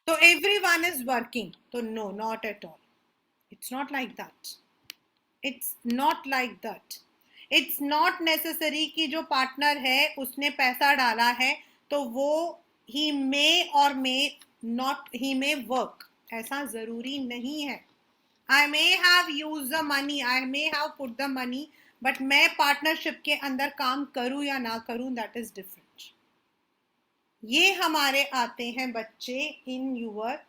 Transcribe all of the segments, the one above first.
So everyone is working. So no, not at all. It's not like that. It's not like that. It's not necessary कि जो partner है उसने पैसा डाला है तो वो he may or may not he may work. ऐसा जरूरी नहीं है. I may have used the money, I may have put the money, but मैं पार्टनरशिप के अंदर काम करूं या ना करूं, that is different. ये हमारे आते हैं बच्चे in your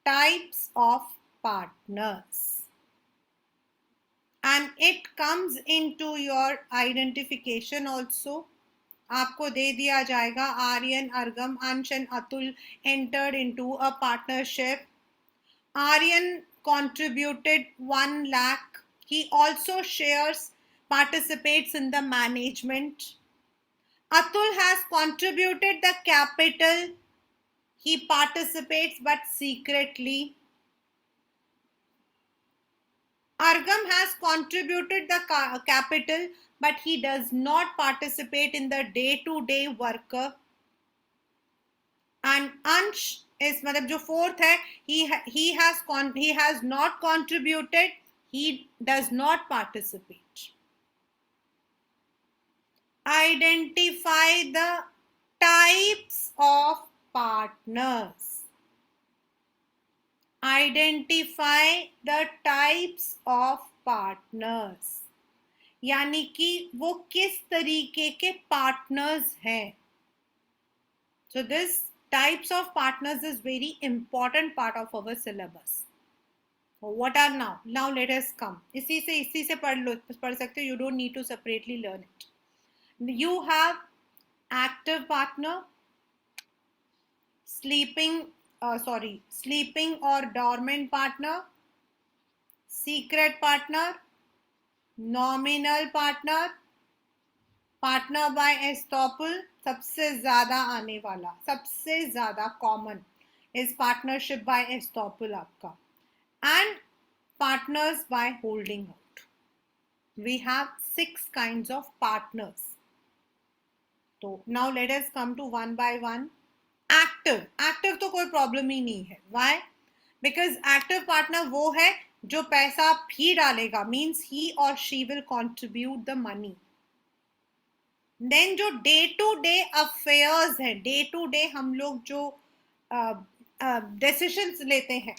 types of partners, and it comes into your identification also. आपको दे दिया जाएगा आर्यन, अर्गम, अंश and Atul entered into a partnership. Aryan contributed 1 lakh. He also participates in the management. Atul has contributed the capital. He participates but secretly. Argam has contributed the capital but he does not participate in the day-to-day work. And Ansh is मतलब जो fourth है, he has not contributed, he does not participate. Identify the types of partners. Identify the types of partners. यानी कि वो किस तरीके के partners हैं. So this types of partners is very important part of our syllabus. What are now? Now let us come. इसी से पढ़ सकते हो. You don't need to separately learn it. You have active partner, sleeping or dormant partner, secret partner, nominal partner, partner by estoppel. सबसे ज्यादा आने वाला, सबसे ज्यादा common is partnership by estoppel आपका, and partners by holding out. We have 6 kinds of partners. So now let us come to one by one. Active तो कोई problem ही नहीं है. वाई? बिकॉज एक्टिव पार्टनर वो है जो पैसा भी डालेगा, मीन्स ही और she will contribute the money. Then जो डे टू डे अफेयर्स है, डे टू डे हम लोग जो डिसीजंस लेते हैं,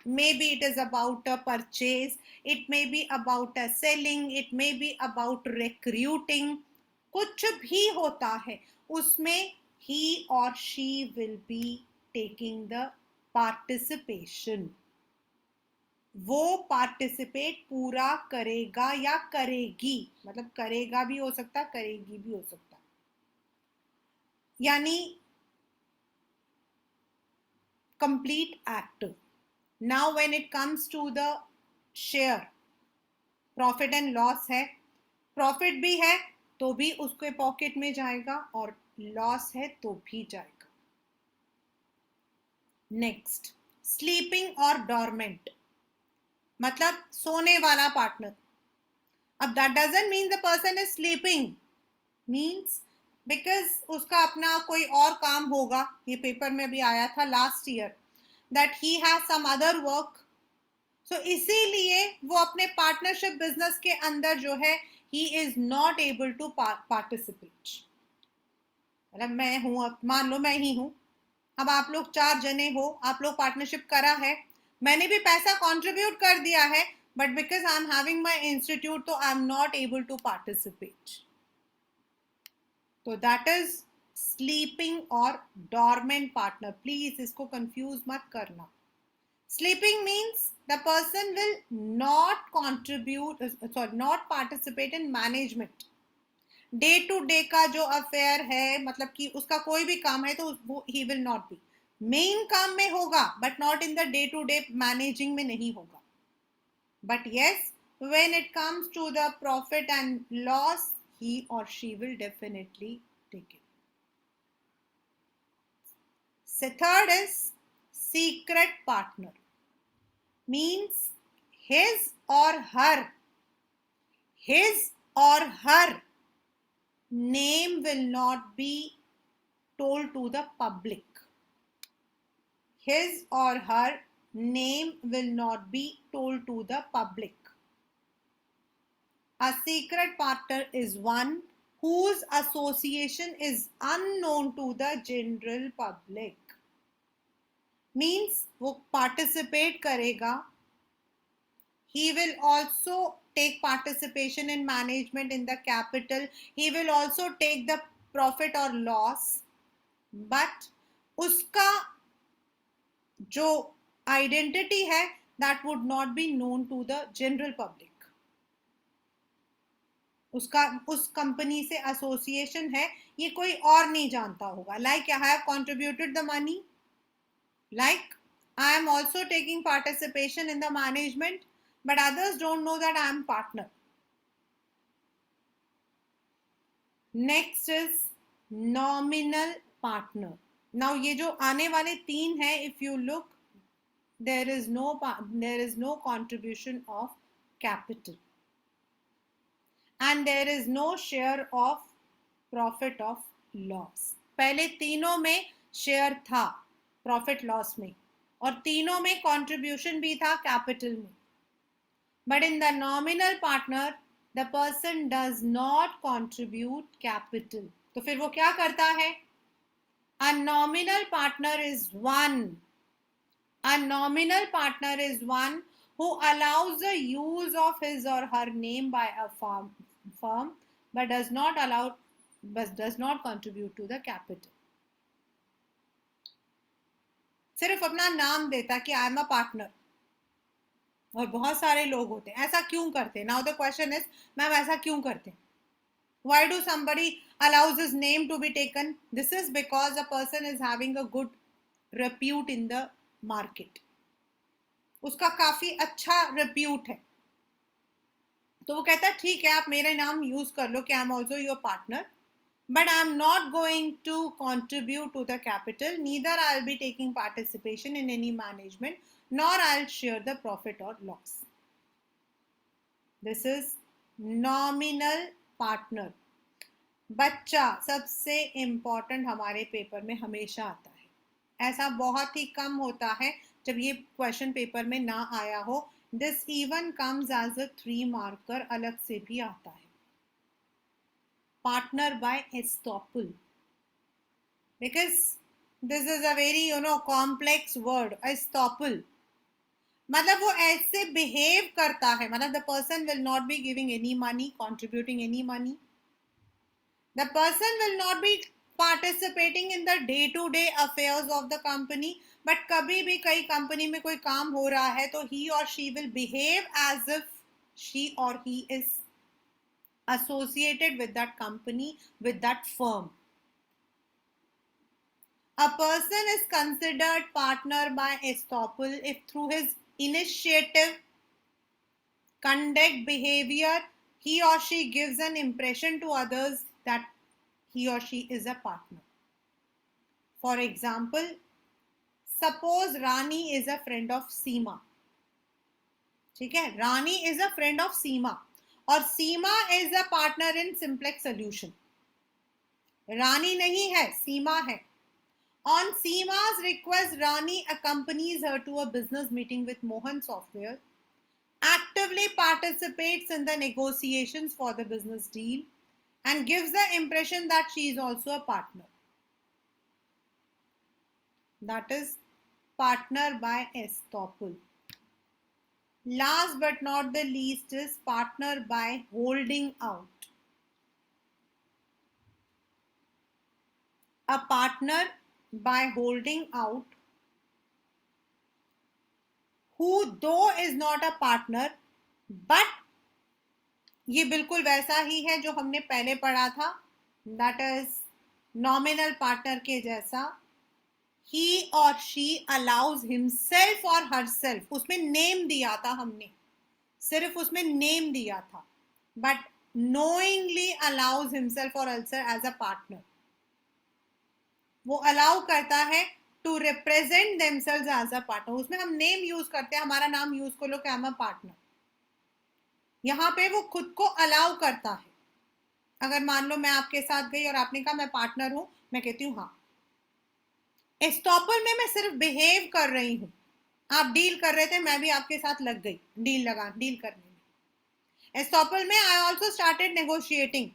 maybe it is about a purchase, it may be about a selling, it may be about recruiting, कुछ भी होता है उसमें he or she will be taking the participation. वो पार्टिसिपेट पूरा करेगा या करेगी, मतलब करेगा भी हो सकता, करेगी भी हो सकता. यानी complete active. Now when it comes to the share, profit and loss है, प्रॉफिट भी है तो भी उसके पॉकेट में जाएगा और लॉस है तो भी जाएगा. नेक्स्ट, स्लीपिंग और डॉर्मेंट, मतलब सोने वाला पार्टनर. अब that doesn't mean the person is sleeping, means because उसका अपना कोई और काम होगा. ये पेपर में भी आया था last year that he has some other work. So इसीलिए वो अपने पार्टनरशिप बिजनेस के अंदर जो है he is not able to participate. मतलब मैं हूं, अब मान लो मैं ही हूं, अब आप लोग 4 जने हो, आप लोग पार्टनरशिप करा है, मैंने भी पैसा कंट्रीब्यूट कर दिया है, but because I am having my institute तो I am not able to participate. तो दैट इज स्लीपिंग और डॉर्मेंट पार्टनर. प्लीज इसको कंफ्यूज मत करना. Sleeping means the person will not not participate in management. Day to day का जो affair है, मतलब कि उसका कोई भी काम है तो वो he will not be. Main काम में होगा but not in the day to day managing में नहीं होगा. But yes, when it comes to the profit and loss, he or she will definitely take it. So third is secret partner. Means his or her name will not be told to the public. his or her name will not be told to the public. A secret partner is one whose association is unknown to the general public. Means वो participate करेगा. He will also take participation in management in the capital. He will also take the profit or loss. But उसका जो identity है that would not be known to the general public. उसका उस company से association है ये कोई और नहीं जानता होगा. Like I have contributed the money, like I am also taking participation in the management, but others don't know that I am partner. Next is nominal partner. Now ये जो आने वाले तीन है, if you look, there is no contribution of capital and there is no share of profit of loss. पहले तीनों में share था प्रॉफिट लॉस में और तीनों में कंट्रीब्यूशन भी था कैपिटल में. But in the nominal partner the person does not contribute capital. तो फिर वो क्या करता है? A nominal partner is one. A nominal partner is one who allows the use of his or her name by a firm but does not contribute to the capital. सिर्फ अपना नाम देता कि आई एम अ पार्टनर. और बहुत सारे लोग होते हैं ऐसा क्यों करते? Now the question is, ma'am ऐसा क्यों करते? Why do somebody allows his name to be taken? This is because a person is having a good repute in the market. उसका काफी अच्छा रिप्यूट है, तो वो कहता है ठीक है आप मेरा नाम यूज कर लो कि I am also your partner, but I am not going to contribute to the capital, neither I will be taking participation in any management, nor I will share the profit और loss. This is nominal partner. बच्चा सबसे important हमारे paper में हमेशा आता है. ऐसा बहुत ही कम होता है जब ये क्वेश्चन पेपर में ना आया हो. This even comes as a 3 marker, अलग से भी आता है. Partner by estoppel, because this is a very complex word. Estoppel मतलब वो ऐसे बिहेव करता है, मतलब the person will not be giving any money, contributing any money. The person will not be participating in the day to day affairs of the company, but कभी भी कई company में कोई काम हो रहा है तो he or she will behave as if she or he is associated with that company, with that firm. A person is considered partner by estoppel if through his initiative, conduct, behavior, he or she gives an impression to others that he or she is a partner. For example, suppose Rani is a friend of Seema. ठीक है, Rani is a friend of Seema और Seema is a partner in Simplex Solution. Rani नहीं है, Seema है. On Seema's request, Rani accompanies her to a business meeting with Mohan Software, actively participates in the negotiations for the business deal, and gives the impression that she is also a partner. That is partner by estoppel. Last but not the least is partner by holding out. A partner by holding out who though is not a partner but ये बिल्कुल वैसा ही है जो हमने पहले पढ़ा था, that is nominal partner के जैसा. ही और शी अलाउज हिमसेल्फ और हरसेल्फ, उसमें नेम दिया था हमने, सिर्फ उसमें नेम दिया था, बट नोइंगली अलाउज हिमसेल्फ और हरसेल्फ एज अ पार्टनर. वो अलाउ करता है to represent themselves as a partner. उसमें हम नेम यूज करते हैं, हमारा नाम यूज कर लो कि आई एम अ पार्टनर. यहाँ पे वो खुद को अलाउ करता है. अगर मान लो मैं आपके साथ गई और आपने कहा मैं पार्टनर हूं, मैं कहती हूँ हाँ. एस्टॉपल में मैं सिर्फ बिहेव कर रही हूं, आप डील कर रहे थे, मैं भी आपके साथ लग गई डील करने में। एस्टॉपल में I also started negotiating,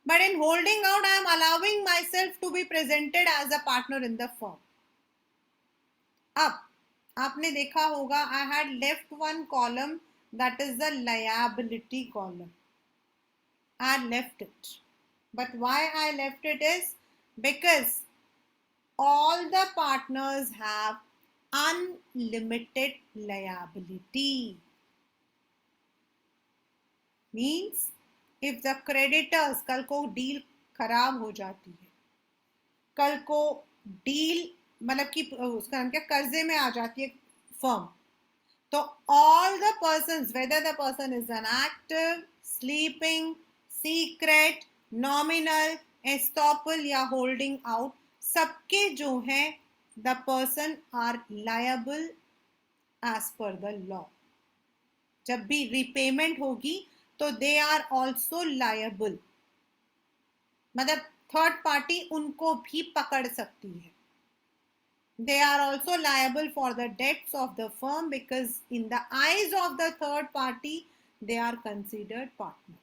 but in holding out I am allowing myself to be presented as a partner in the firm. अब आपने देखा होगा I had left one column, that is the liability column. I left it, but why I left it is because all the partners have unlimited liability. Means if the creditors, कल को deal खराब हो जाती है, कल को deal मतलब कि उसका नाम क्या, कर्जे में आ जाती है फर्म, तो all the persons, whether the person is an active, sleeping, secret, nominal, estoppel या होल्डिंग आउट, सबके जो हैं the person are liable as per the law. जब भी रिपेमेंट होगी तो दे आर ऑल्सो लायबल, मतलब थर्ड पार्टी उनको भी पकड़ सकती है। They are also liable for the debts of the firm because in the eyes of the third party they are considered partner,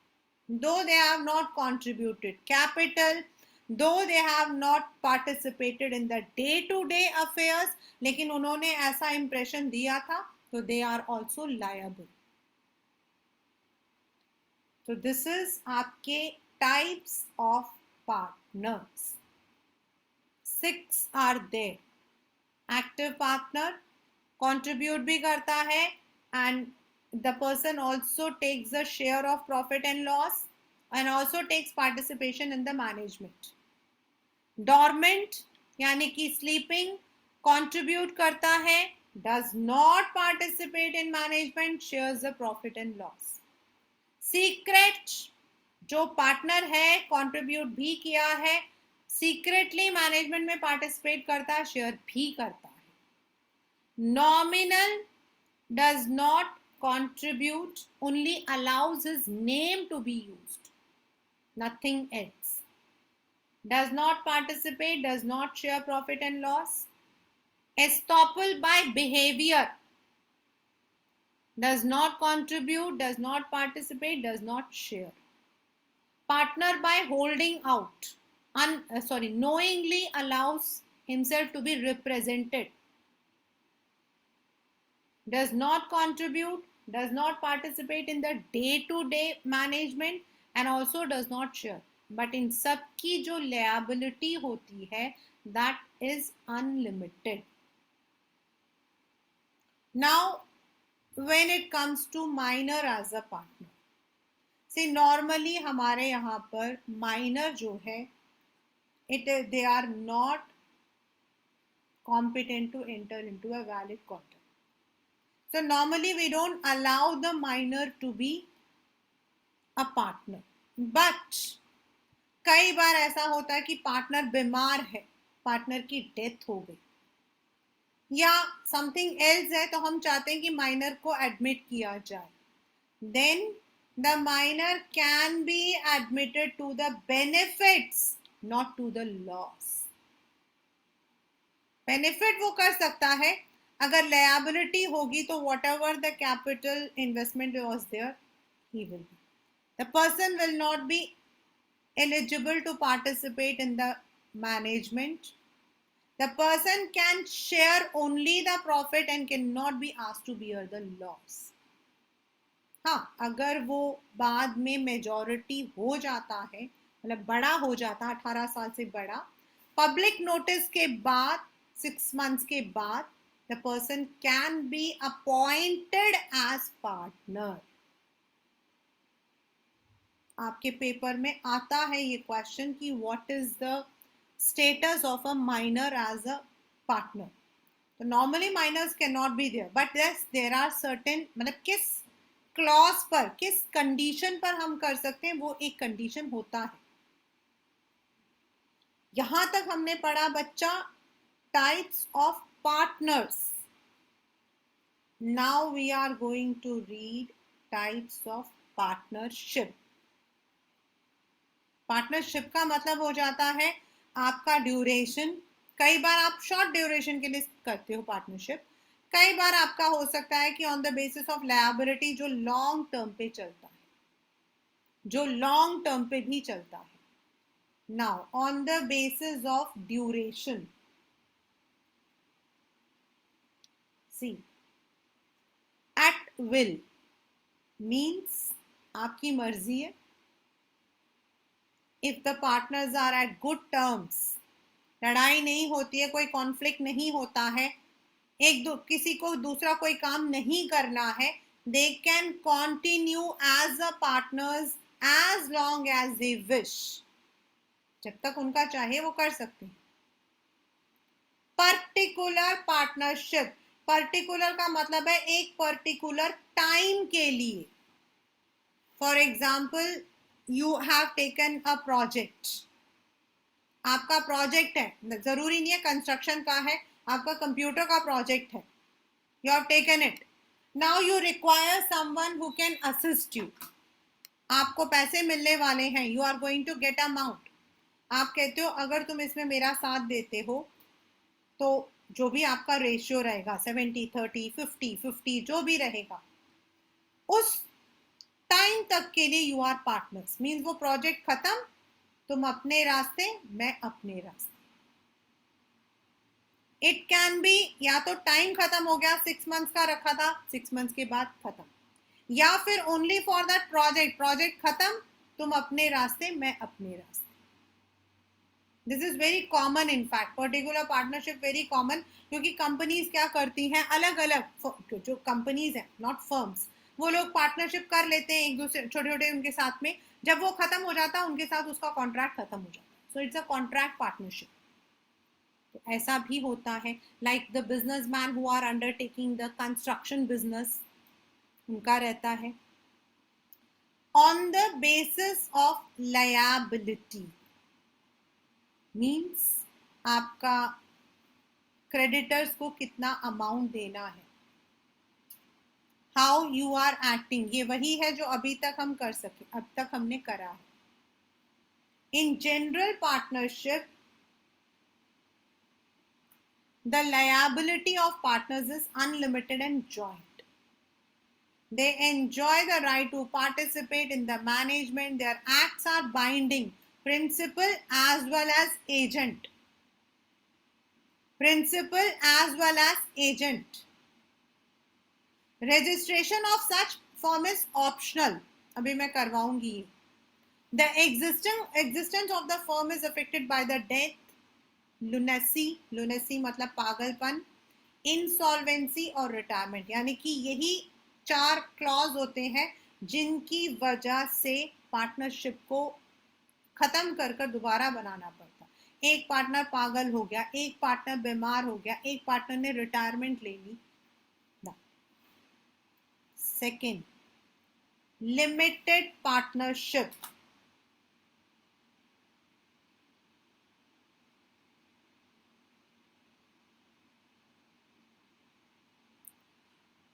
though they have not contributed capital, though they have not participated in the day to day affairs, लेकिन उन्होंने ऐसा impression दिया था, तो they are also liable. So this is आपके types of partners. 6 are there. Active partner contribute भी करता है and the person also takes the share of profit and loss and also takes participation in the management. Dormant यानी कि sleeping, contribute करता है, does not participate in management, shares the profit and loss. Secret जो partner है, contribute भी किया है, secretly management में पार्टिसिपेट करता है, शेयर भी करता है। Nominal does not contribute, only allows his name to be used, nothing else. Does not participate, does not share profit and loss. Estoppel by behavior, does not contribute, does not participate, does not share. Partner by holding out, knowingly allows himself to be represented, does not contribute, does not participate in the day-to-day management and also does not share. But in सबकी जो liability होती है, that is unlimited. Now, when it comes to minor as a partner, see normally हमारे यहाँ पर minor जो है, they are not competent to enter into a valid contract. So normally we don't allow the minor to be a partner. But कई बार ऐसा होता है कि पार्टनर बीमार है, पार्टनर की डेथ हो गई या समथिंग एल्स है, तो हम चाहते हैं कि माइनर को एडमिट किया जाए। Then the minor can be admitted to the benefits, not to the loss. Benefit वो कर सकता है, अगर लायबिलिटी होगी तो whatever the capital investment was there, he will be, the person will not be eligible to participate in the management. The person can share only the profit and cannot be asked to bear the loss. हाँ, अगर वो बाद में majority हो जाता है, मतलब बड़ा हो जाता है, 18 साल से बड़ा, पब्लिक नोटिस के बाद 6 months के बाद the person can be appointed as partner. आपके पेपर में आता है ये क्वेश्चन कि what is the status of a minor as a partner. तो normally minors can not be there, but yes there are certain, मतलब किस क्लॉज पर, किस कंडीशन पर हम कर सकते हैं, वो एक कंडीशन होता है। यहां तक हमने पढ़ा बच्चा types of partners. Now we are going to read types of partnership. Partnership का मतलब हो जाता है आपका ड्यूरेशन, कई बार आप शॉर्ट ड्यूरेशन के लिए करते हो पार्टनरशिप, कई बार आपका हो सकता है कि on the basis of liability जो लॉन्ग टर्म पे चलता है, जो लॉन्ग टर्म पे भी चलता है. Now on the basis of duration, see at will means आपकी मर्जी है. If the partners are at good terms, लड़ाई नहीं होती है, कोई कॉन्फ्लिक्ट नहीं होता है, किसी को दूसरा कोई काम नहीं करना है, they can continue as a partners as long as they wish. जब तक उनका चाहे वो कर सकते हैं. पर्टिकुलर पार्टनरशिप, पर्टिकुलर का मतलब है एक पर्टिकुलर टाइम के लिए. For example you have taken a project, आपका प्रोजेक्ट है, जरूरी नहीं है कंस्ट्रक्शन का है, आपका कंप्यूटर का प्रोजेक्ट है, you have taken it. Now you require someone who can assist you. आपको पैसे मिलने वाले हैं, you are going to get amount. आप कहते हो अगर तुम इसमें मेरा साथ देते हो तो जो भी आपका रेशियो रहेगा 70-30 50-50 जो भी रहेगा, उस टाइम तक के लिए यू आर पार्टनर्स. मीन्स वो प्रोजेक्ट खत्म, तुम अपने रास्ते, मैं अपने रास्ते. इट कैन बी या तो टाइम खत्म हो गया, 6 मंथ्स का रखा था, 6 मंथ्स के बाद खत्म, या फिर only for that project, project खत्म, तुम अपने रास्ते, मैं अपने रास्ते. This is very common, in fact particular partnership very common, क्योंकि कंपनीज क्या करती हैं, अलग अलग जो कंपनीज हैं, नॉट फर्म्स, वो लोग पार्टनरशिप कर लेते हैं एक दूसरे छोटे छोटे उनके साथ में, जब वो खत्म हो जाता है उनके साथ उसका कॉन्ट्रैक्ट खत्म हो जाता है. So it's a contract partnership. तो ऐसा भी होता है. Like the businessman who are undertaking the construction business, उनका रहता है on the basis of liability. Means आपका क्रेडिटर्स को कितना अमाउंट देना है, हाउ यू आर एक्टिंग, ये वही है जो अभी तक हम कर सके, अब तक हमने करा है. In general partnership the liability of partners is unlimited and joint. They enjoy the right to participate in the management. Their acts are binding, principal as well as agent. Principal as well as agent. Registration of such firm is optional. अभी मैं करवाऊंगी. The existence of the firm is affected by the death, lunacy मतलब पागलपन, insolvency और retirement. यानी कि यही 4 clause होते हैं जिनकी वजह से पार्टनरशिप को खत्म कर कर दोबारा बनाना पड़ता. एक पार्टनर पागल हो गया, एक पार्टनर बीमार हो गया, एक पार्टनर ने रिटायरमेंट ले ली. Second, limited partnership.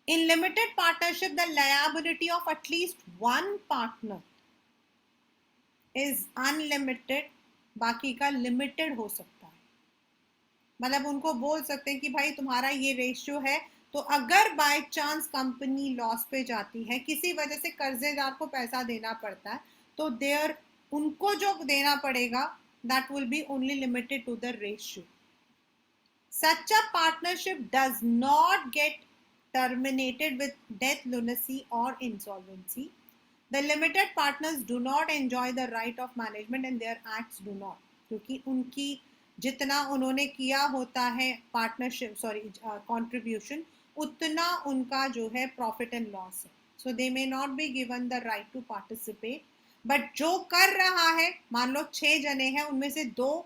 In limited partnership, the liability of at least one partner is unlimited. बाकी का लिमिटेड हो सकता है. मतलब उनको बोल सकते हैं कि भाई तुम्हारा ये रेशियो है, तो अगर बाय चांस कंपनी लॉस पे जाती है, किसी वजह से कर्जेदार को पैसा देना पड़ता है, तो देयर उनको जो देना पड़ेगा that will be only limited to the ratio. Such a partnership does not get terminated with death, lunacy or insolvency. The limited partners do not enjoy the right of management and their acts do not, क्योंकि उनकी जितना उन्होंने किया होता है partnership contribution, उतना उनका जो है प्रॉफिट एंड लॉस है. So they may not be given the right to participate. But जो कर रहा है, मान लो 6 जने हैं, उनमें से 2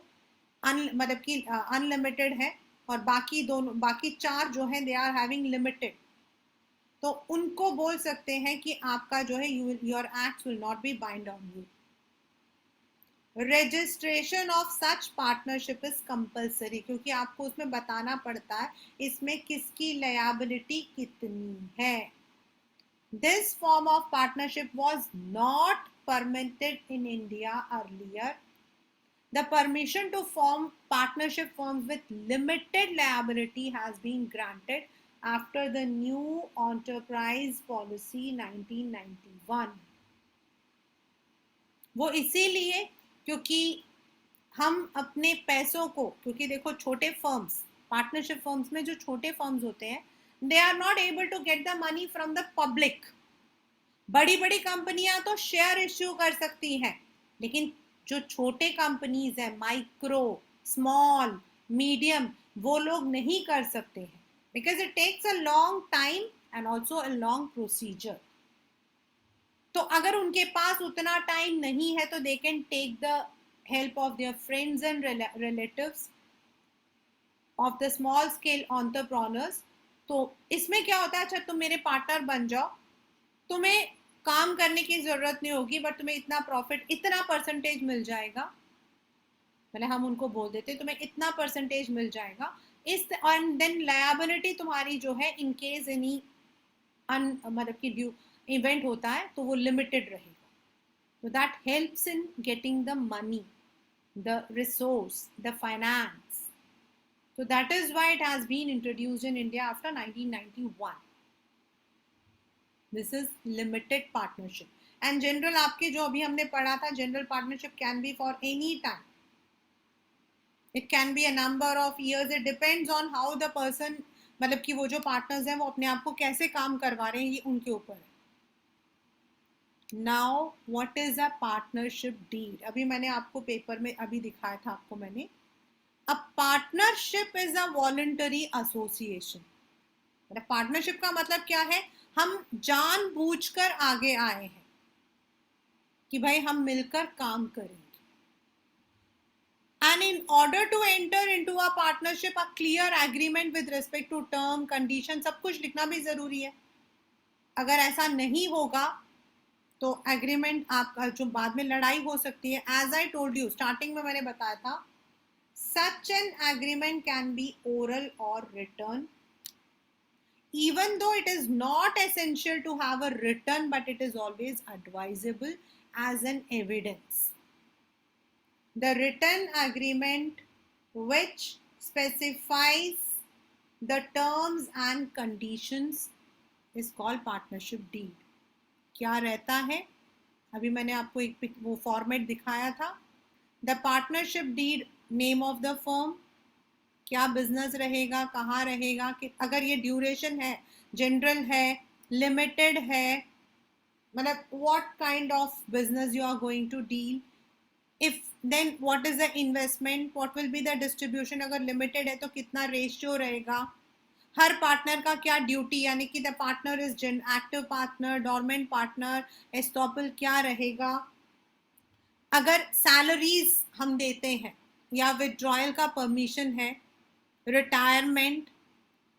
मतलब कि अनलिमिटेड है और बाकी 4 जो हैं दे आर हैविंग लिमिटेड, तो उनको बोल सकते हैं कि आपका जो है your acts will not B bind on you. Registration of such partnership is compulsory, क्योंकि आपको उसमें बताना पड़ता है इसमें किसकी लायबिलिटी कितनी है. This form of partnership was not permitted in India earlier. The permission to form partnership firms with limited liability has been granted after the new enterprise policy 1991. वो इसीलिए क्योंकि हम अपने पैसों को, क्योंकि देखो छोटे फर्म्स, पार्टनरशिप फर्म्स में जो छोटे फर्म्स होते हैं, they are not able to get the money from the public. बड़ी बड़ी कंपनियां तो शेयर इश्यू कर सकती हैं, लेकिन जो छोटे कंपनीज है, माइक्रो, स्मॉल, मीडियम, वो लोग नहीं कर सकते हैं, because it takes a long time and also a long procedure. तो अगर उनके पास उतना टाइम नहीं है तो they can take the help of their friends and relatives of the small scale entrepreneurs. तो इसमें क्या होता है, अच्छा तुम मेरे पार्टनर बन जाओ, तुम्हें काम करने की जरूरत नहीं होगी, बट तुम्हें इतना प्रॉफिट, इतना परसेंटेज मिल जाएगा. मतलब हम उनको बोल देते तुम्हें इतना परसेंटेज मिल जाएगा इस, एंड देन लायबिलिटी तुम्हारी जो है इन केस एनी मतलब कि ड्यू इवेंट होता है तो वो लिमिटेड रहेगा. So that helps in getting the money, the resource, the finance. So that is why it has been introduced in India after 1991. This is limited partnership. And general आपके जो अभी हमने पढ़ा था, general partnership can be for any time. It can be a number of years. It depends on how the person, मतलब कि वो जो partners हैं वो अपने आप को कैसे काम करवा रहे हैं, ये उनके ऊपर है. Now what is a partnership deed? अभी मैंने आपको पेपर में अभी दिखाया था आपको मैंने. A partnership is a voluntary association. मतलब पार्टनरशिप का मतलब क्या है, हम जानबूझकर आगे आए हैं कि भाई हम मिलकर काम करेंगे. And in order to enter into a partnership, a clear agreement with respect to term, condition, सब कुछ लिखना भी जरूरी है. अगर ऐसा नहीं होगा तो एग्रीमेंट आपका जो बाद में लड़ाई हो सकती है. As I told you, starting में मैंने बताया था, such an agreement can be oral or written, even though it is not essential to have a written, but it is always advisable as an evidence. The written agreement which specifies the terms and conditions is called partnership deed. क्या रहता है, अभी मैंने आपको एक वो format दिखाया था. The partnership deed, name of the firm, क्या बिजनेस रहेगा, कहाँ रहेगा, कि अगर ये ड्यूरेशन है, जनरल है, लिमिटेड है, मतलब what kind of business you are going to deal. If then what is the investment, what will be the distribution, अगर लिमिटेड है तो कितना रेशियो रहेगा, हर पार्टनर का क्या ड्यूटी, यानी कि the partner is active partner, dormant partner, estoppel क्या रहेगा, अगर सैलरीज हम देते हैं या विड्रॉयल का परमिशन है, retirement,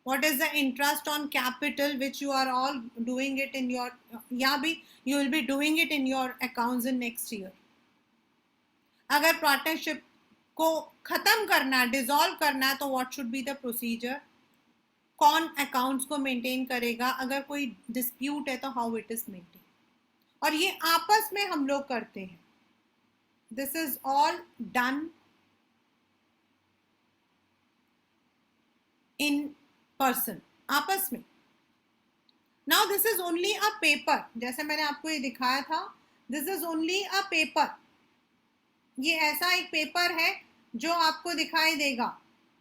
what is the interest on capital which you are all doing it in your, या भी you will be doing it in your accounts in next year. अगर पार्टनरशिप को खत्म करना, डिसॉल्व करना, तो what should be the procedure, कौन accounts को मेंटेन करेगा, अगर कोई डिस्प्यूट है तो हाउ इट इज मेंटेन, और ये आपस में हम लोग करते हैं. This is all done in person, आपस में. Now this is only a paper, जैसे मैंने आपको ये दिखाया था, this is only a paper. ये ऐसा एक पेपर है जो आपको दिखाई देगा,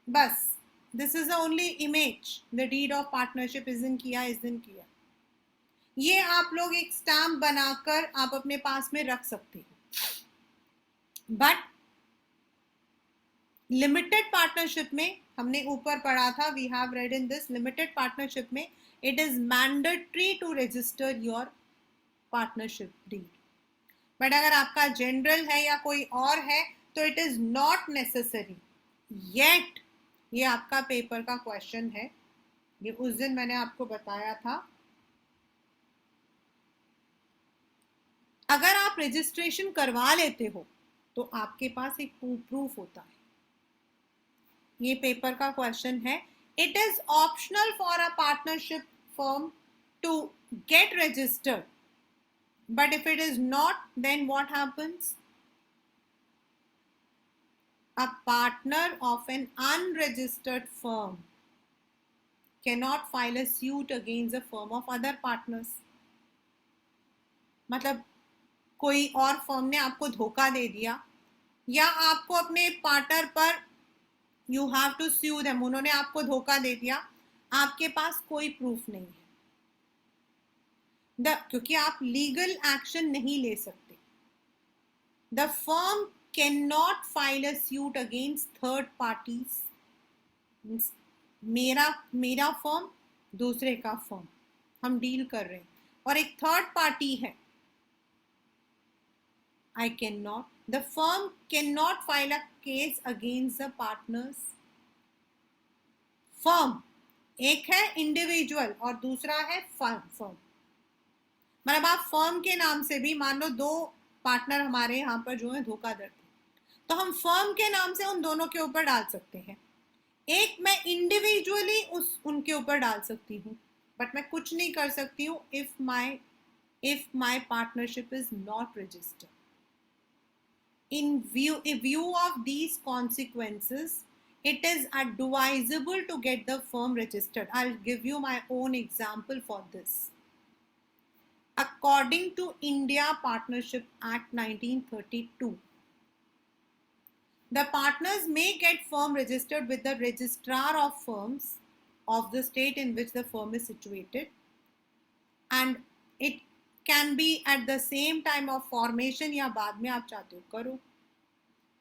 बस. This is the only image, the deed of partnership इस दिन किया, इस दिन किया. ये आप लोग एक स्टैम्प बनाकर आप अपने पास में रख सकते हो. बट लिमिटेड पार्टनरशिप में हमने ऊपर पढ़ा था, we have read in this, limited partnership में it is mandatory to register your partnership deed. But अगर आपका जनरल है या कोई और है तो it is not necessary yet. ये आपका पेपर का क्वेश्चन है, ये उस दिन मैंने आपको बताया था. अगर आप रजिस्ट्रेशन करवा लेते हो तो आपके पास एक प्रूफ होता है. ये पेपर का क्वेश्चन है. It is optional for a partnership firm to get registered, but if it is not, then what happens? A partner of an unregistered firm cannot file a suit against a firm of other partners. मतलब कोई और firm ने आपको धोखा दे दिया या आपको अपने पार्टनर पर you have to sue them, उन्होंने आपको धोखा दे दिया, आपके पास कोई प्रूफ नहीं है क्योंकि आप लीगल एक्शन नहीं ले सकते. The firm can not file a suit against third parties. मेरा फर्म, दूसरे का फर्म, हम डील कर रहे हैं और एक थर्ड पार्टी है. I cannot. The firm cannot file a case against the partners. Firm एक है इंडिविजुअल और दूसरा है फर्म. मतलब आप फर्म के नाम से भी, मान लो दो पार्टनर हमारे यहाँ पर जो है धोखाधड़ थे, तो हम फर्म के नाम से उन दोनों के ऊपर डाल सकते हैं. एक मैं इंडिविजुअली उनके ऊपर डाल सकती हूँ, बट मैं कुछ नहीं कर सकती हूँ if my partnership is not registered. In view of these consequences, it is advisable to get the firm registered. I'll give you my own example for this. According to India Partnership Act 1932, the partners may get firm registered with the registrar of firms of the state in which the firm is situated, and it can be at the same time of formation या बाद में आप चाहते हो करो.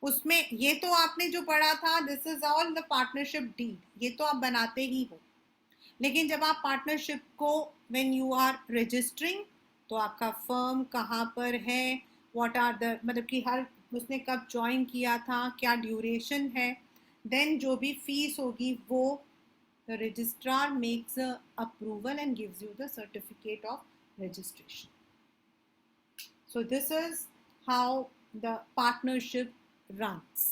उसमें ये तो आपने जो पढ़ा था, this is all the partnership deed, ये तो आप बनाते ही हो. लेकिन जब आप पार्टनरशिप को व्हेन यू आर रजिस्टरिंग, तो आपका फर्म कहाँ पर है, व्हाट आर द, मतलब कि हर उसने कब ज्वाइन किया था, क्या ड्यूरेशन है, देन जो भी फीस होगी वो the registrar makes approval and gives you the certificate of registration. So this is how the partnership runs.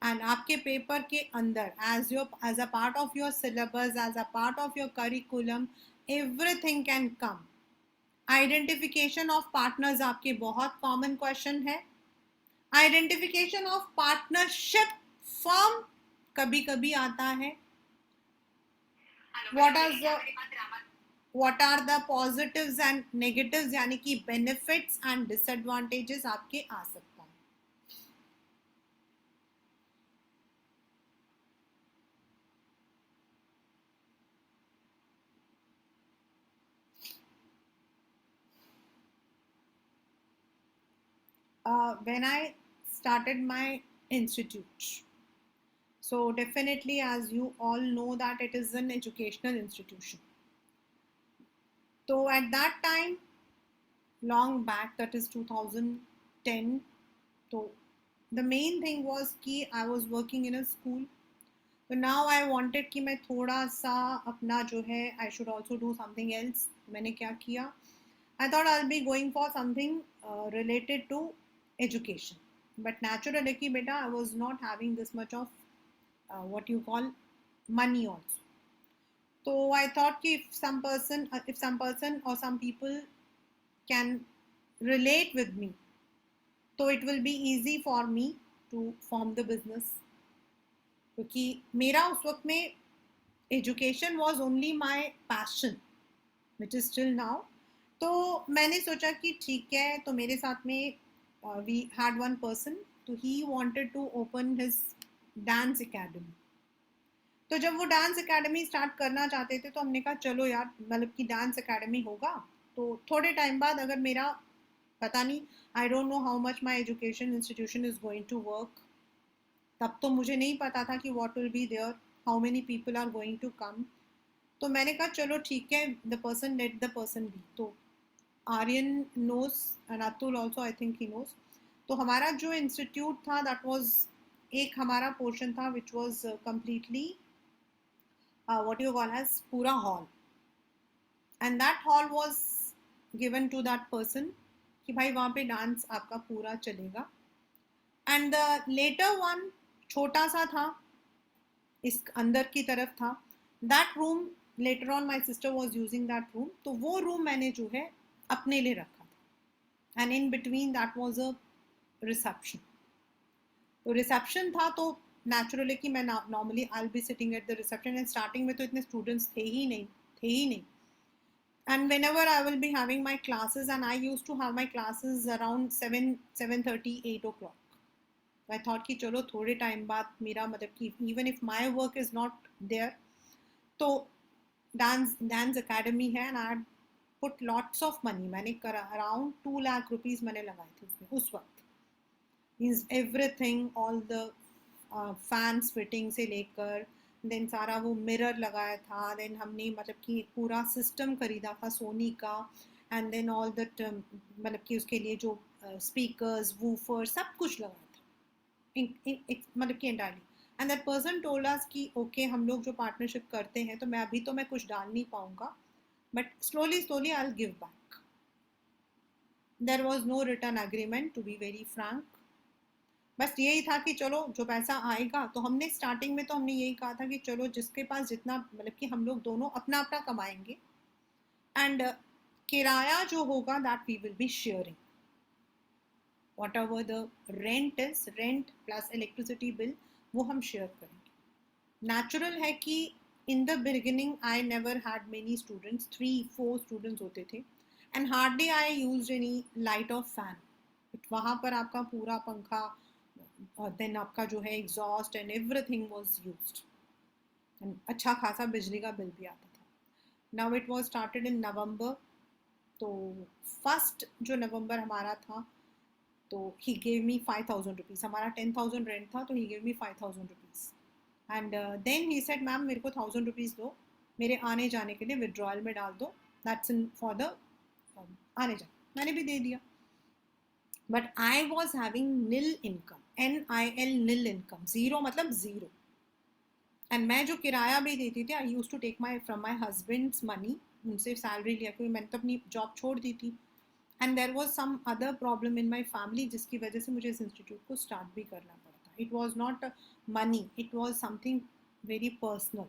And आपके पेपर के अंदर as a part of your syllabus, as a part of your curriculum, everything can come. Identification of partners आपके बहुत common question है. Identification of partnership firm कभी कभी आता है. What are the positives and negatives, यानी कि benefits and disadvantages आपके आ सकता है. When I started my institute, so definitely, as you all know, that it is an educational institution. So at that time, long back, that is 2010, so the main thing was कि I was working in a school. So now I wanted कि मैं थोड़ा सा अपना जो है, I should also do something else. मैंने क्या किया? I thought I'll be going for something related to education. But naturally कि बेटा, I was not having this much of what you call money also. So I thought कि if some person or some people can relate with me, so it will be easy for me to form the business. क्योंकि मेरा उस वक्त में education was only my passion, which is still now. तो मैंने सोचा कि ठीक है, तो मेरे साथ में we had one person, तो he wanted to open his dance academy. तो जब वो डांस एकेडमी स्टार्ट करना चाहते थे, तो हमने कहा चलो यार, मतलब कि डांस एकेडमी होगा तो थोड़े टाइम बाद, अगर मेरा पता नहीं, I don't know how much my education institution is going to work, तब तो मुझे नहीं पता था कि what will be there, how many people are going to come. तो मैंने कहा चलो ठीक है, the person let the person be. तो Aryan knows and Atul also, I think he knows. तो हमारा जो इंस्टीट्यूट था, दैट वाज एक हमारा पोर्शन था which was completely what you call as पूरा hall, and that hall was given to that person कि भाई वहाँ पे डांस आपका पूरा चलेगा. and the later one छोटा सा था, इस अंदर की तरफ था. that room later on my sister was using that room, तो वो room मैंने जो है अपने लिए रखा था, and in between that was a reception. तो रिसेप्शन था तो नेचुरली कि मैं normally I be sitting at the reception and starting में तो इतने स्टूडेंट्स थे ही नहीं and whenever I will be having my classes, and I used to have my classes around 7:30 8 o'clock. I thought कि चलो थोड़े टाइम बाद मेरा मतलब कि even if my work is not there, तो डांस अकेडमी है and I had put lots of money. मैंने around 2 लाख रुपीस मैंने लगाए थे उसमें उस वक्त. Means everything, all the fans fitting से लेकर देन सारा वो मिरर लगाया था, देन हमने मतलब कि पूरा सिस्टम खरीदा था सोनी का, एंड देन ऑल द मतलब कि उसके लिए जो स्पीकर्स वूफर सब कुछ लगाया था मतलब कि entirely. And that person told us कि ओके हम लोग जो पार्टनरशिप करते हैं तो मैं अभी तो मैं कुछ डाल नहीं पाऊंगा, but slowly slowly I will give back. There was no return agreement, to be very frank. बस यही था कि चलो जो पैसा आएगा, तो हमने स्टार्टिंग में तो हमने यही कहा था कि चलो जिसके पास जितना मतलब कि हम लोग दोनों अपना अपना कमाएंगे, एंड किराया जो होगा that we will be sharing. Whatever the rent is, rent plus electricity bill वो हम शेयर करेंगे. नेचुरल है कि in the beginning I never had many students, 3-4 students होते थे, and hardly I use any light of fan. वहाँ पर आपका पूरा पंखा और देन आपका जो है exhaust and everything was used, and अच्छा खासा बिजली का बिल भी आता था. Now it was started in November, तो फर्स्ट जो नवंबर हमारा था तो ही गेव मी 5,000 रुपीज़. हमारा 10,000 रेंट था तो he gave me 5,000 rupees. And then he said ma'am मेरे को 1,000 रुपीज़ दो, मेरे आने जाने के लिए विड्रॉल में डाल दो, दैट्स इन फॉर द आने जाने. मैंने भी दे दिया. But I was having nil income, NIL, nil income, zero मतलब जीरो. एंड मैं जो किराया भी देती थी, I use to take my from my husband's money, उनसे सैलरी लिया क्योंकि मैंने तो अपनी जॉब छोड़ दी थी. And there was some other problem in my family जिसकी वजह से मुझे इस इंस्टीट्यूट को स्टार्ट भी करना पड़ा था. It was not money, it was something very personal.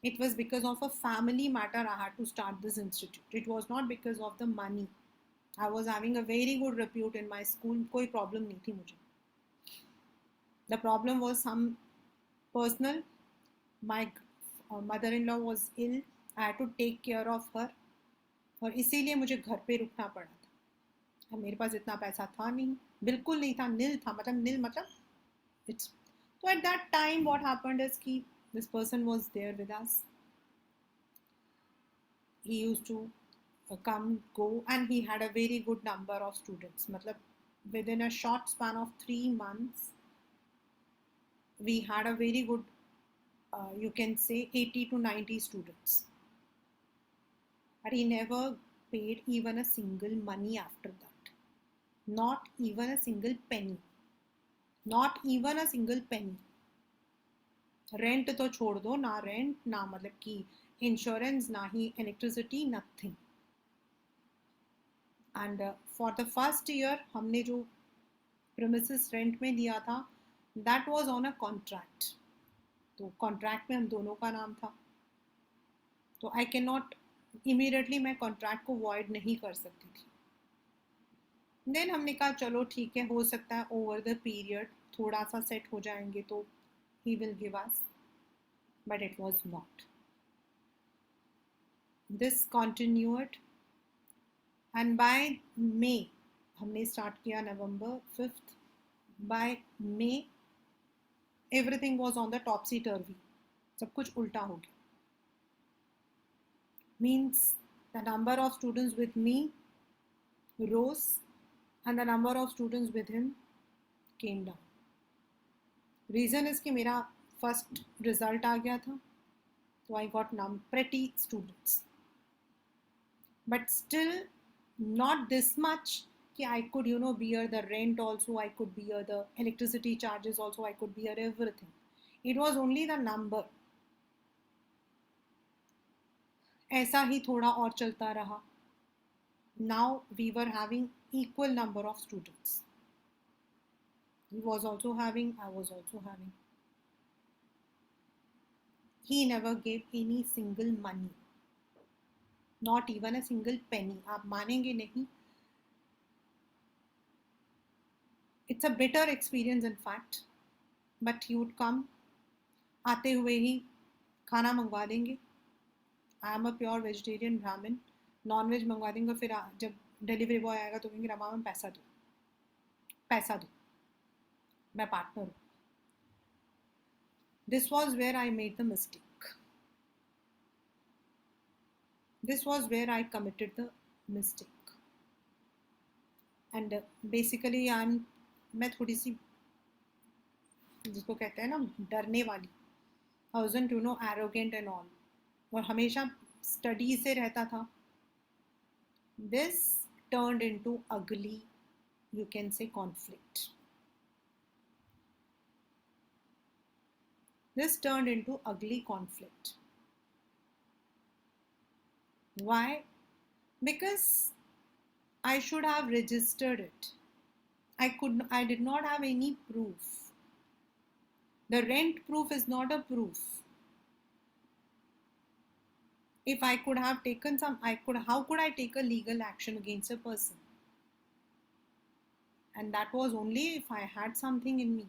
It was because of a family matter I had to start this institute. It was not because of the money. I was having a very good repute in my school. कोई problem नहीं थी मुझे. The problem was some personal. My mother-in-law was ill. I had to take care of her. और इसीलिए मुझे घर पे रुकना पड़ा था. और मेरे पास इतना पैसा था नहीं, बिल्कुल नहीं था, नील था. मतलब नील मतलब it's. So at that time what happened is कि this person was there with us. He used to come go and he had a very good number of students. मतलब within a short span of 3 months we had a very good you can say 80 to 90 students, but he never paid even a single money after that. Not even a single penny. Not even a single penny. Rent तो छोड़ दो ना, rent ना मतलब कि insurance ना ही electricity, nothing. And for the first year हमने जो प्रीमिसेस रेंट में दिया था that was on a contract. तो कॉन्ट्रैक्ट में हम दोनों का नाम था, तो आई कैन नॉट इमीडिएटली मैं कॉन्ट्रैक्ट को वॉइड नहीं कर सकती थी. देन हमने कहा चलो ठीक है, हो सकता है ओवर द पीरियड थोड़ा सा सेट हो जाएंगे तो he will give us, but it was not. This continued and by May, हमने स्टार्ट किया November 5th. By May everything was on the topsy turvy. सब कुछ उल्टा हो गया. Means the number of students with me rose and the number of students with him came down. Reason is कि मेरा first result आ गया था, तो I got pretty students, but still not this much कि I could bear the rent also, I could bear the electricity charges also, I could bear everything. It was only the number. ऐसा ही थोड़ा और चलता रहा. Now we were having equal number of students. He was also having, I was also having. He never gave any single money, not even a single penny. आप मानेंगे नहीं, it It's a bitter experience in fact, but he would come, आते हुए ही खाना मंगवा देंगे. I am a pure vegetarian ब्राह्मण, non veg मंगवा देंगे. फिर जब डिलीवरी बॉय आएगा तो कहेंगे रमा मैम पैसा दो, पैसा दो, मैं पार्टनर हूँ. This was where I made the mistake. This was where I committed the mistake. And basically मैं थोड़ी सी जिसको कहते हैं ना डरने वाली, I wasn't you know arrogant and all, और हमेशा स्टडी से रहता था. This turned into ugly, you can say, conflict. This turned into ugly conflict. Why? Because I should have registered it. I did not have any proof. The rent proof is not a proof. If I could have taken how could I take a legal action against a person? And that was only if I had something in me.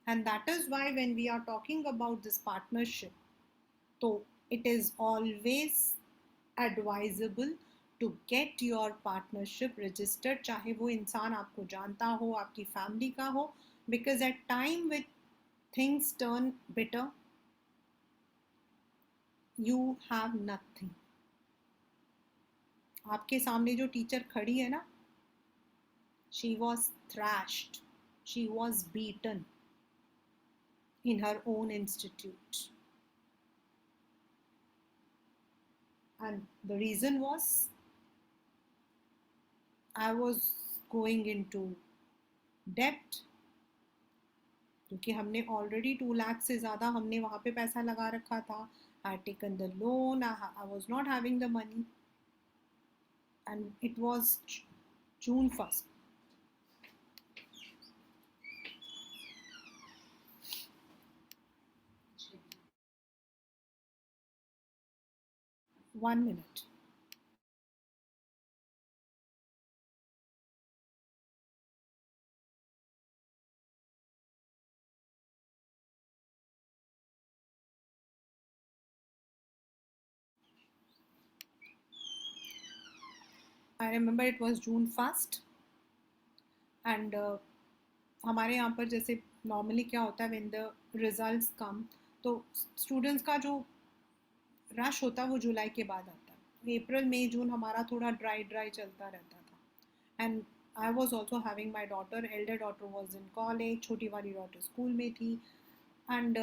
And that is why when we are talking about this partnership, so it is always advisable to get your partnership registered, चाहे वो इंसान आपको जानता हो, आपकी family का हो, because at time with things turn bitter, you have nothing. आपके सामने जो टीचर खड़ी है ना, she was thrashed, she was beaten in her own institute. And the reason was I was going into debt, क्योंकि हमने ऑलरेडी 2 लाख से ज़्यादा हमने वहाँ पे पैसा लगा रखा था. I had taken the loan, I was not having the money, and it was June 1st. One minute. I remember it was June 1st, and हमारे यहाँ पर जैसे नॉर्मली क्या होता है, when the results come, तो स्टूडेंट्स का जो रश होता है वो जुलाई के बाद आता है. अप्रैल मई जून हमारा थोड़ा ड्राई चलता रहता था. And I was also having my daughter, elder daughter was in college, छोटी वाली डॉटर स्कूल में थी. And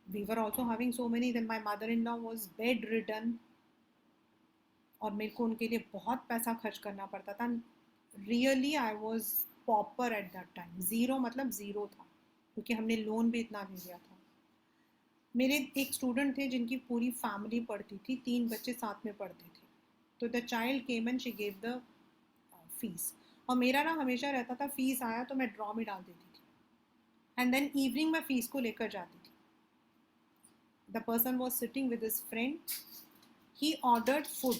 we were also having so many. Then my mother in law was bed ridden, और मेरे को उनके लिए बहुत पैसा खर्च करना पड़ता था. Really I was pauper at that time. Zero मतलब ज़ीरो था, क्योंकि हमने लोन भी इतना ले लिया था. मेरे एक स्टूडेंट थे जिनकी पूरी फैमिली पढ़ती थी, 3 बच्चे साथ में पढ़ते थे. तो the child came and she gave the fees. और मेरा ना हमेशा रहता था, फीस आया तो मैं ड्रॉ में डाल देती थी, एंड देन इवनिंग में फीस को लेकर जाती थी. The person was sitting with his friend. He ordered food,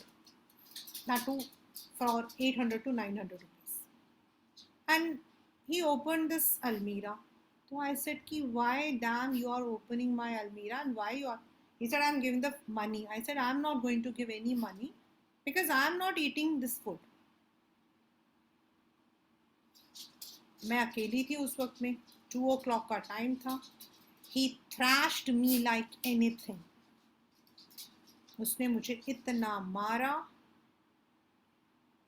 that too for 800 to 900 rupees, and he opened this almirah. So I said ki why damn you are opening my almirah, and why you are. He said I'm giving the money. I said I'm not going to give any money because I'm not eating this food. मैं अकेली थी उस वक्त में, 2 o'clock का time था. He thrashed me like anything. उसने मुझे इतना मारा.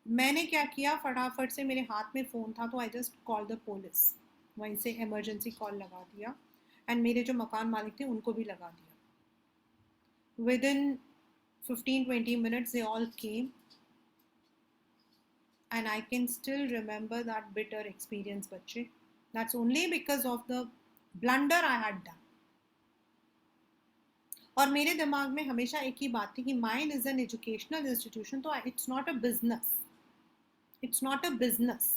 मैंने क्या किया, फटाफट से मेरे हाथ में फ़ोन था तो I just call the police. वहीं से इमरजेंसी कॉल लगा दिया, एंड मेरे जो मकान मालिक थे उनको भी लगा दिया. With in 15-20 minutes they all came, and I can still remember that bitter experience, बच्चे. That's only because of the blunder I had done. और मेरे दिमाग में हमेशा एक ही बात थी कि mine is an educational institution, तो it's not a business. It's not a business,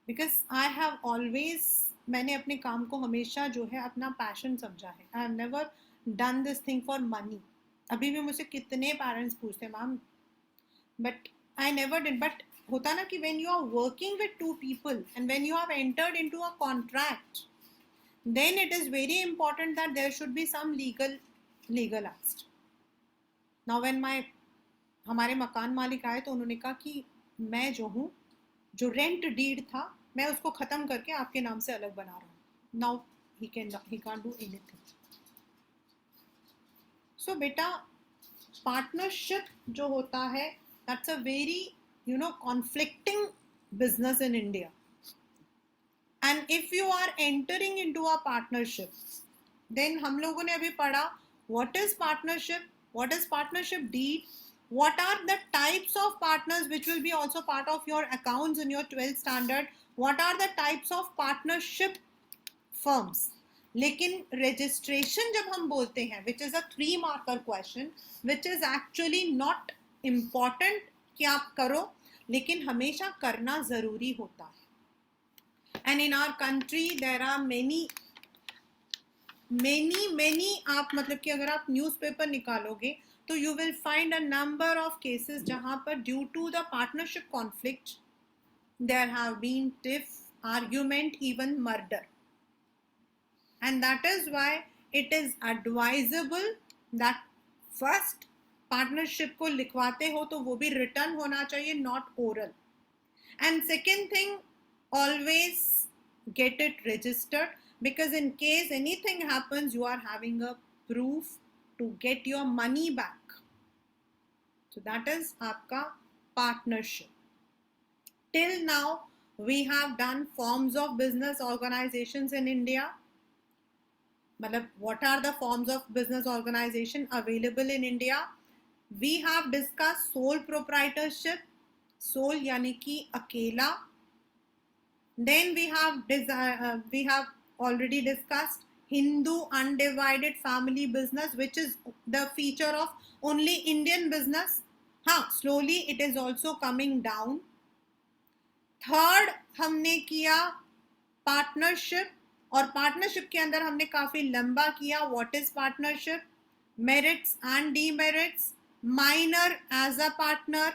because I have always, मैंने अपने काम को हमेशा जो है अपना पैशन समझा है. I have never done this thing for money. अभी भी मुझसे कितने पेरेंट्स पूछते हैं ma'am, but I never did. But होता ना कि when you are working with two people and when you have entered into a contract, then it is very important that there should be some legal act. Now when हमारे मकान मालिक आए तो उन्होंने कहा कि मैं जो हूँ, जो रेंट डीड था, मैं उसको ख़त्म करके आपके नाम से अलग बना रहा हूँ. Now he can't do anything. So बेटा, पार्टनरशिप जो होता है, that's a very conflicting business in India. And if you are entering into a partnership, then हम लोगों ने अभी पढ़ा what is partnership deed, what are the types of partners which will be also part of your accounts in your 12th standard, what are the types of partnership firms. लेकिन registration जब हम बोलते हैं, which is a 3 marker question, which is actually not important कि आप करो, लेकिन हमेशा करना ज़रूरी होता है. And in our country there are many आप मतलब कि अगर आप न्यूज़पेपर निकालोगे तो you will find a number of cases जहाँ पर due to the partnership conflict there have been tiff, argument, even murder. And that is why it is advisable that first partnership को लिखवाते हो तो वो भी written होना चाहिए, not oral. And second thing, always get it registered, because in case anything happens, you are having a proof to get your money back. So that is आपका partnership. Till now, we have done forms of business organizations in India. मतलब what are the forms of business organization available in India? We have discussed sole proprietorship, sole यानी कि अकेला. Then we have already discussed Hindu undivided family business, which is the feature of only Indian business. Slowly it is also coming down. Third हमने किया partnership, और partnership के अंदर हमने काफी लंबा किया what is partnership, merits and demerits, minor as a partner,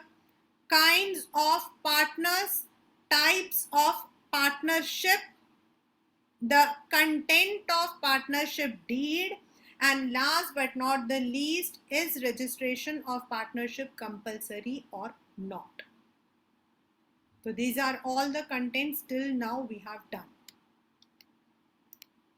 kinds of partners, types of partnership, the content of partnership deed, and last but not the least is registration of partnership compulsory or not. So these are all the contents till now we have done.